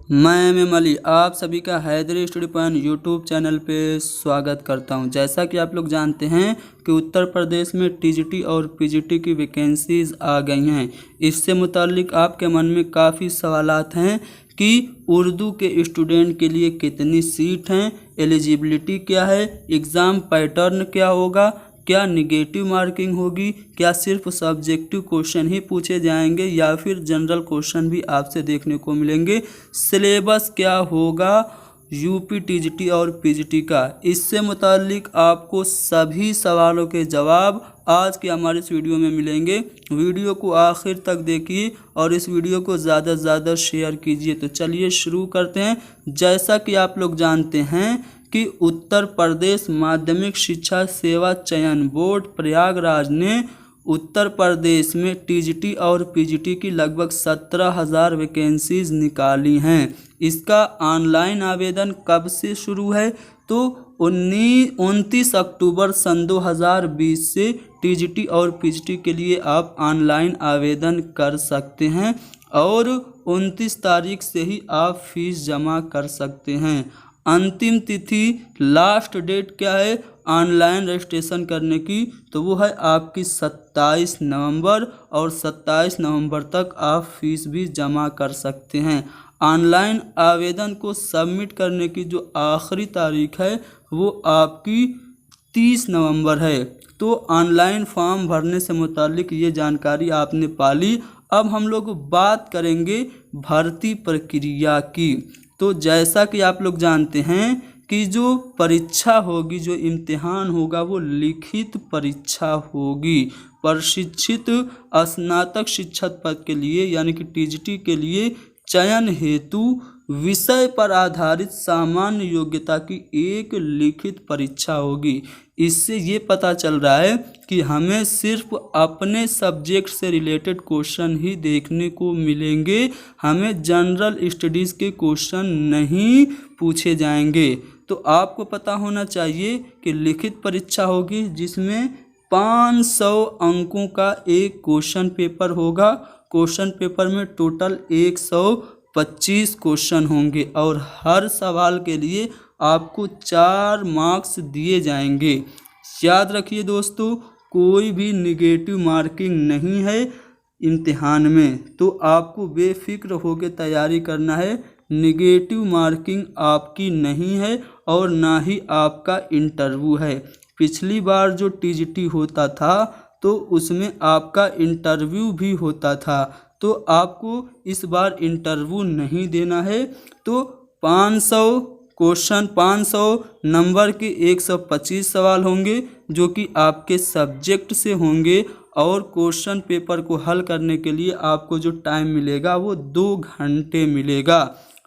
मैं एम अली आप सभी का Haidari study point YouTube channel पे स्वागत करता हूं। जैसा कि आप लोग जानते हैं कि उत्तर प्रदेश में टीजीटी और पीजीटी की वैकेंसीज आ गई हैं। इससे मुताल्लिक आपके मन में काफ़ी सवालात हैं कि उर्दू के स्टूडेंट के लिए कितनी सीट हैं, एलिजिबिलिटी क्या है, एग्ज़ाम पैटर्न क्या होगा, क्या निगेटिव मार्किंग होगी, क्या सिर्फ सब्जेक्टिव क्वेश्चन ही पूछे जाएंगे या फिर जनरल क्वेश्चन भी आपसे देखने को मिलेंगे, सिलेबस क्या होगा यूपी टीजीटी और पीजीटी का। इससे मुताल्लिक आपको सभी सवालों के जवाब आज के हमारे इस वीडियो में मिलेंगे। वीडियो को आखिर तक देखिए और इस वीडियो को ज़्यादा से ज़्यादा शेयर कीजिए। तो चलिए शुरू करते हैं। जैसा कि आप लोग जानते हैं कि उत्तर प्रदेश माध्यमिक शिक्षा सेवा चयन बोर्ड प्रयागराज ने उत्तर प्रदेश में टीजीटी और पीजीटी की लगभग 17,000 वैकेंसीज निकाली हैं। इसका ऑनलाइन आवेदन कब से शुरू है? तो 29 अक्टूबर सन 2020 से टीजीटी और पीजीटी के लिए आप ऑनलाइन आवेदन कर सकते हैं और 29 तारीख से ही आप फीस जमा कर सकते हैं। अंतिम तिथि लास्ट डेट क्या है ऑनलाइन रजिस्ट्रेशन करने की? तो वो है आपकी 27 नवंबर और 27 नवंबर तक आप फीस भी जमा कर सकते हैं। ऑनलाइन आवेदन को सबमिट करने की जो आखिरी तारीख है वो आपकी 30 नवंबर है। तो ऑनलाइन फॉर्म भरने से मुतालिक ये जानकारी आपने पा ली। अब हम लोग बात करेंगे भर्ती प्रक्रिया की। तो जैसा कि आप लोग जानते हैं कि जो परीक्षा होगी, जो इम्तिहान होगा वो लिखित परीक्षा होगी। प्रशिक्षित स्नातक शिक्षक पद के लिए यानी कि टीजीटी के लिए चयन हेतु विषय पर आधारित सामान्य योग्यता की एक लिखित परीक्षा होगी। इससे ये पता चल रहा है कि हमें सिर्फ अपने सब्जेक्ट से रिलेटेड क्वेश्चन ही देखने को मिलेंगे, हमें जनरल स्टडीज़ के क्वेश्चन नहीं पूछे जाएंगे। तो आपको पता होना चाहिए कि लिखित परीक्षा होगी जिसमें 500 अंकों का एक क्वेश्चन पेपर होगा। क्वेश्चन पेपर में टोटल 125 क्वेश्चन होंगे और हर सवाल के लिए आपको 4 मार्क्स दिए जाएंगे। याद रखिए दोस्तों, कोई भी निगेटिव मार्किंग नहीं है इम्तिहान में, तो आपको बेफिक्र होकर तैयारी करना है। निगेटिव मार्किंग आपकी नहीं है और ना ही आपका इंटरव्यू है। पिछली बार जो टीजीटी होता था तो उसमें आपका इंटरव्यू भी होता था, तो आपको इस बार इंटरव्यू नहीं देना है। तो 500 क्वेश्चन, 500 नंबर के 125 सवाल होंगे जो कि आपके सब्जेक्ट से होंगे और क्वेश्चन पेपर को हल करने के लिए आपको जो टाइम मिलेगा वो 2 घंटे मिलेगा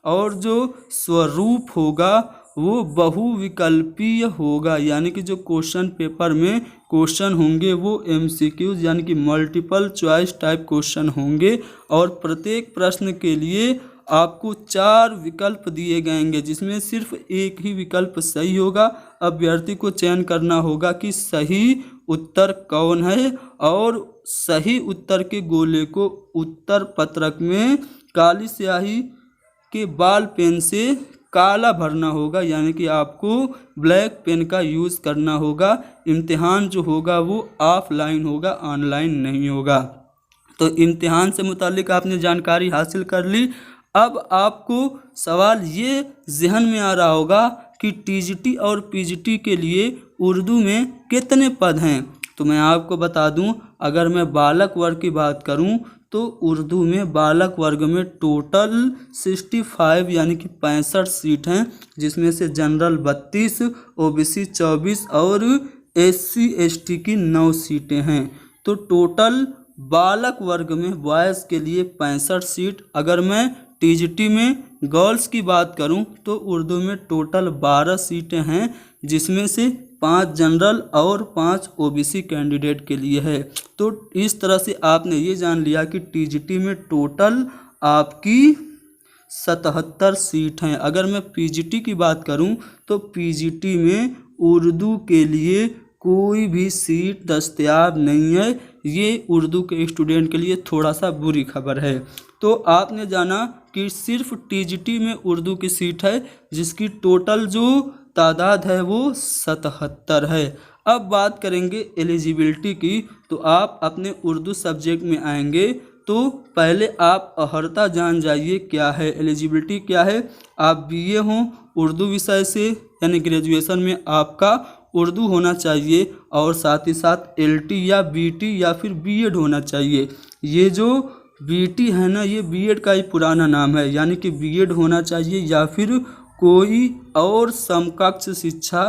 और जो स्वरूप होगा वो बहुविकल्पीय होगा। यानी कि जो क्वेश्चन पेपर में क्वेश्चन होंगे वो एमसीक्यूज यानी कि मल्टीपल चॉइस टाइप क्वेश्चन होंगे और प्रत्येक प्रश्न के लिए आपको 4 विकल्प दिए जाएंगे जिसमें सिर्फ एक ही विकल्प सही होगा। अभ्यर्थी को चयन करना होगा कि सही उत्तर कौन है और सही उत्तर के गोले को उत्तर पत्रक में काली स्याही के बॉल पेन से काला भरना होगा, यानी कि आपको ब्लैक पेन का यूज़ करना होगा। इम्तिहान जो होगा वो ऑफलाइन होगा, ऑनलाइन नहीं होगा। तो इम्तिहान से मुतालिक आपने जानकारी हासिल कर ली। अब आपको सवाल ये जहन में आ रहा होगा कि टीजीटी और पीजीटी के लिए उर्दू में कितने पद हैं। तो मैं आपको बता दूं, अगर मैं बालक वर्ग की बात करूं तो उर्दू में बालक वर्ग में टोटल 65 यानी कि 65 सीट हैं, जिसमें से जनरल 32, ओबीसी 24 और एससी एसटी की 9 सीटें हैं। तो टोटल बालक वर्ग में बॉयज़ के लिए 65 सीट। अगर मैं टीजीटी में गर्ल्स की बात करूं तो उर्दू में टोटल 12 सीटें हैं, जिसमें से 5 जनरल और 5 ओबीसी कैंडिडेट के लिए है। तो इस तरह से आपने ये जान लिया कि टीजीटी में टोटल आपकी 77 सीट हैं। अगर मैं पीजीटी की बात करूं तो पीजीटी में उर्दू के लिए कोई भी सीट दस्तयाब नहीं है। ये उर्दू के स्टूडेंट के लिए थोड़ा सा बुरी खबर है। तो आपने जाना कि सिर्फ टीजीटी में उर्दू की सीट है जिसकी टोटल जो तादाद है वो 77 है। अब बात करेंगे एलिजिबिलिटी की। तो आप अपने उर्दू सब्जेक्ट में आएंगे तो पहले आप अहर्ता जान जाइए क्या है, एलिजिबिलिटी क्या है। आप बीए हों उर्दू विषय से, यानी ग्रेजुएशन में आपका उर्दू होना चाहिए और साथ ही साथ एलटी या बीटी या फिर बीएड होना चाहिए। ये जो बीटी है ना, ये बीएड का ही पुराना नाम है, यानी कि बीएड होना चाहिए या फिर कोई और समकक्ष शिक्षा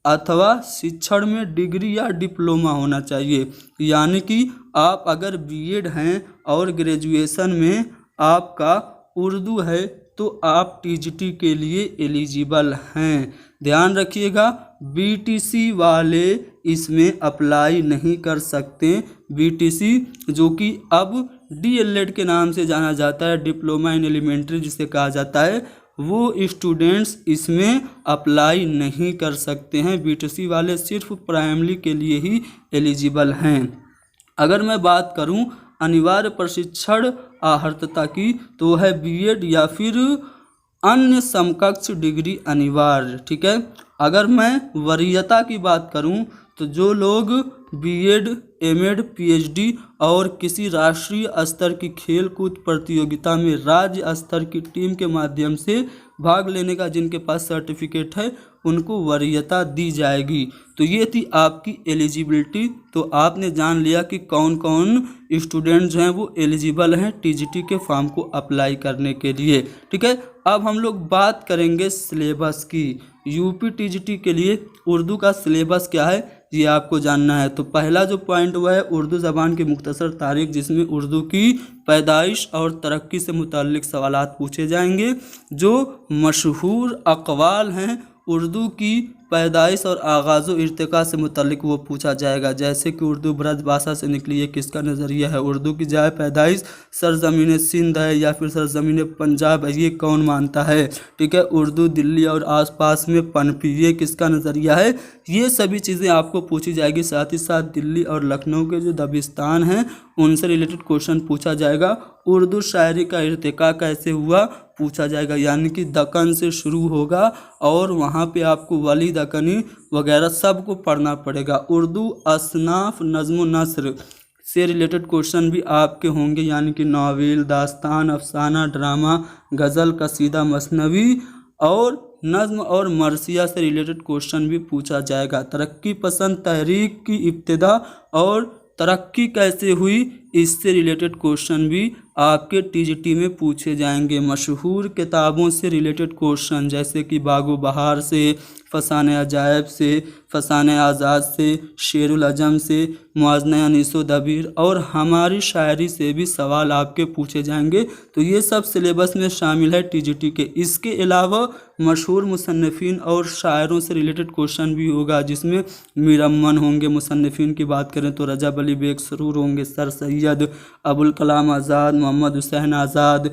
अथवा शिक्षण में डिग्री या डिप्लोमा होना चाहिए। यानी कि आप अगर बीएड हैं और ग्रेजुएशन में आपका उर्दू है तो आप टीजीटी के लिए एलिजिबल हैं। ध्यान रखिएगा, बीटीसी वाले इसमें अप्लाई नहीं कर सकते। बीटीसी जो कि अब डीएलएड के नाम से जाना जाता है, डिप्लोमा इन एलिमेंट्री जिसे कहा जाता है, वो स्टूडेंट्स इसमें अप्लाई नहीं कर सकते हैं। बीटीसी वाले सिर्फ प्राइमरी के लिए ही एलिजिबल हैं। अगर मैं बात करूं अनिवार्य प्रशिक्षण आहर्तता की तो है बीएड या फिर अन्य समकक्ष डिग्री अनिवार्य। ठीक है। अगर मैं वरीयता की बात करूं तो जो लोग बीएड, एमएड, पीएचडी और किसी राष्ट्रीय स्तर की खेलकूद प्रतियोगिता में राज्य स्तर की टीम के माध्यम से भाग लेने का जिनके पास सर्टिफिकेट है उनको वरीयता दी जाएगी। तो ये थी आपकी एलिजिबिलिटी। तो आपने जान लिया कि कौन कौन स्टूडेंट जो हैं वो एलिजिबल हैं टीजीटी के फॉर्म को अप्लाई करने के लिए। ठीक है। अब हम लोग बात करेंगे सिलेबस की। यूपी टीजीटी के लिए उर्दू का सिलेबस क्या है ये आपको जानना है। तो पहला जो पॉइंट हुआ है उर्दू ज़बान की मुख्तसर तारीख, जिसमें उर्दू की पैदाइश और तरक्की से मुताल्लिक सवालात पूछे जाएंगे। जो मशहूर अक़वाल हैं उर्दू की पैदाइश और आगाज़ व इर्तिका से मुताल्लिक वो पूछा जाएगा। जैसे कि उर्दू ब्रज भाषा से निकली है, किसका नज़रिया है। उर्दू की जाए पैदाइश सरज़मीन सिंध है या फिर सरज़मीन पंजाब है, ये कौन मानता है। ठीक है। उर्दू दिल्ली और आसपास में पनपी, ये किसका नज़रिया है। ये सभी चीज़ें आपको पूछी जाएगी। साथ ही साथ दिल्ली और लखनऊ के जो दबिस्तान हैं उनसे रिलेटेड क्वेश्चन पूछा जाएगा। उर्दू शायरी का इर्तिका कैसे हुआ पूछा जाएगा, यानी कि दक्कन से शुरू होगा और वहाँ पे आपको वली दक्कनी वगैरह सबको पढ़ना पड़ेगा। उर्दू असनाफ नज़्म नस्र से रिलेटेड क्वेश्चन भी आपके होंगे, यानी कि नावल, दास्तान, अफसाना, ड्रामा, गज़ल, कसीदा, मसनवी और नज़्म और मरसिया से रिलेटेड क्वेश्चन भी पूछा जाएगा। तरक्की पसंद तहरीक की इब्तिदा और तरक्की कैसे हुई इससे रिलेटेड क्वेश्चन भी आपके टीजीटी में पूछे जाएंगे। मशहूर किताबों से रिलेटेड क्वेश्चन जैसे कि बागो बहार से, फसाने अजायब से, फसाने आज़ाद से, शेरुल अजम से, मुआज़ना अनीसो दबीर और हमारी शायरी से भी सवाल आपके पूछे जाएंगे। तो ये सब सिलेबस में शामिल है टीजीटी के। इसके अलावा मशहूर मुसन्निफ़ीन और शायरों से रिलेटेड क्वेश्चन भी होगा, जिसमें मीर अमन होंगे। मुसन्निफ़ीन की बात करें तो रजब अली बेग सरूर होंगे, सर सैयद, अबुल कलाम आज़ाद, मोहम्मद हुसैन आज़ाद,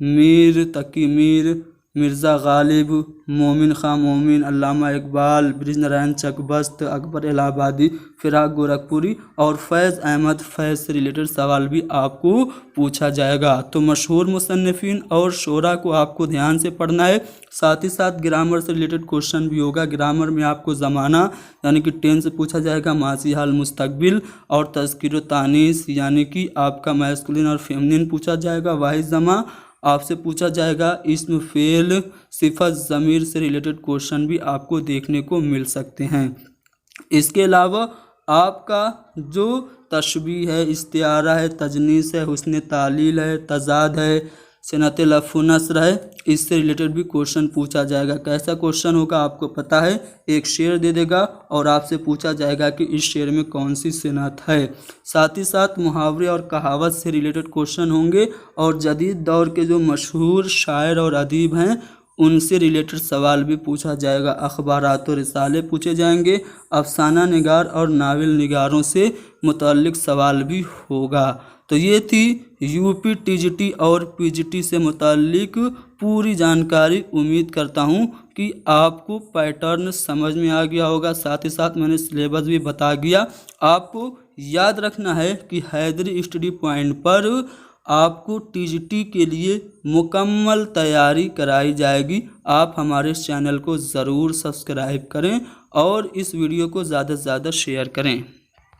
मीर तकी मीर, मिर्ज़ा गालिब, मोमिन खां मोमिन, अल्लामा इकबाल, ब्रिज नारायण चकबस्त, अकबर इलाहाबादी, फिराक गोरखपुरी और फैज़ अहमद फैज़ से रिलेटेड सवाल भी आपको पूछा जाएगा। तो मशहूर मुसन्निफ़ीन और शोरा को आपको ध्यान से पढ़ना है। साथ ही साथ ग्रामर से रिलेटेड क्वेश्चन भी होगा। ग्रामर में आपको ज़माना यानी कि टेंस से पूछा जाएगा, माजी हाल मुस्तकबिल और तज़कीर व तानीस यानी कि आपका मैस्कुलिन और फेमिनिन पूछा जाएगा। वाहिद ज़मा आपसे पूछा जाएगा। इस्म, फ़ेल, सिफ़त, ज़मीर से रिलेटेड क्वेश्चन भी आपको देखने को मिल सकते हैं। इसके अलावा आपका जो तशबीह है, इस्तिआरा है, तजनीस है, हुस्न तालील है, तज़ाद है, सनत लफ़्ज़ व नस्र है, इससे रिलेटेड भी क्वेश्चन पूछा जाएगा। कैसा क्वेश्चन होगा आपको पता है। एक शेर दे देगा और आपसे पूछा जाएगा कि इस शेर में कौन सी सनत है। साथ ही साथ मुहावरे और कहावत से रिलेटेड क्वेश्चन होंगे और जदीद दौर के जो मशहूर शायर और अदीब हैं उनसे रिलेटेड सवाल भी पूछा जाएगा। अखबारात और रिसाले पूछे जाएंगे। अफसाना निगार और नावल निगारों से मुतल्लिक सवाल भी होगा। तो ये थी यूपी टीजीटी और पीजीटी से मुताल्लिक पूरी जानकारी। उम्मीद करता हूँ कि आपको पैटर्न समझ में आ गया होगा। साथ ही साथ मैंने सिलेबस भी बता दिया। आपको याद रखना है कि हैदरी स्टडी पॉइंट पर आपको टीजीटी के लिए मुकम्मल तैयारी कराई जाएगी। आप हमारे इस चैनल को ज़रूर सब्सक्राइब करें और इस वीडियो को ज़्यादा से ज़्यादा शेयर करें।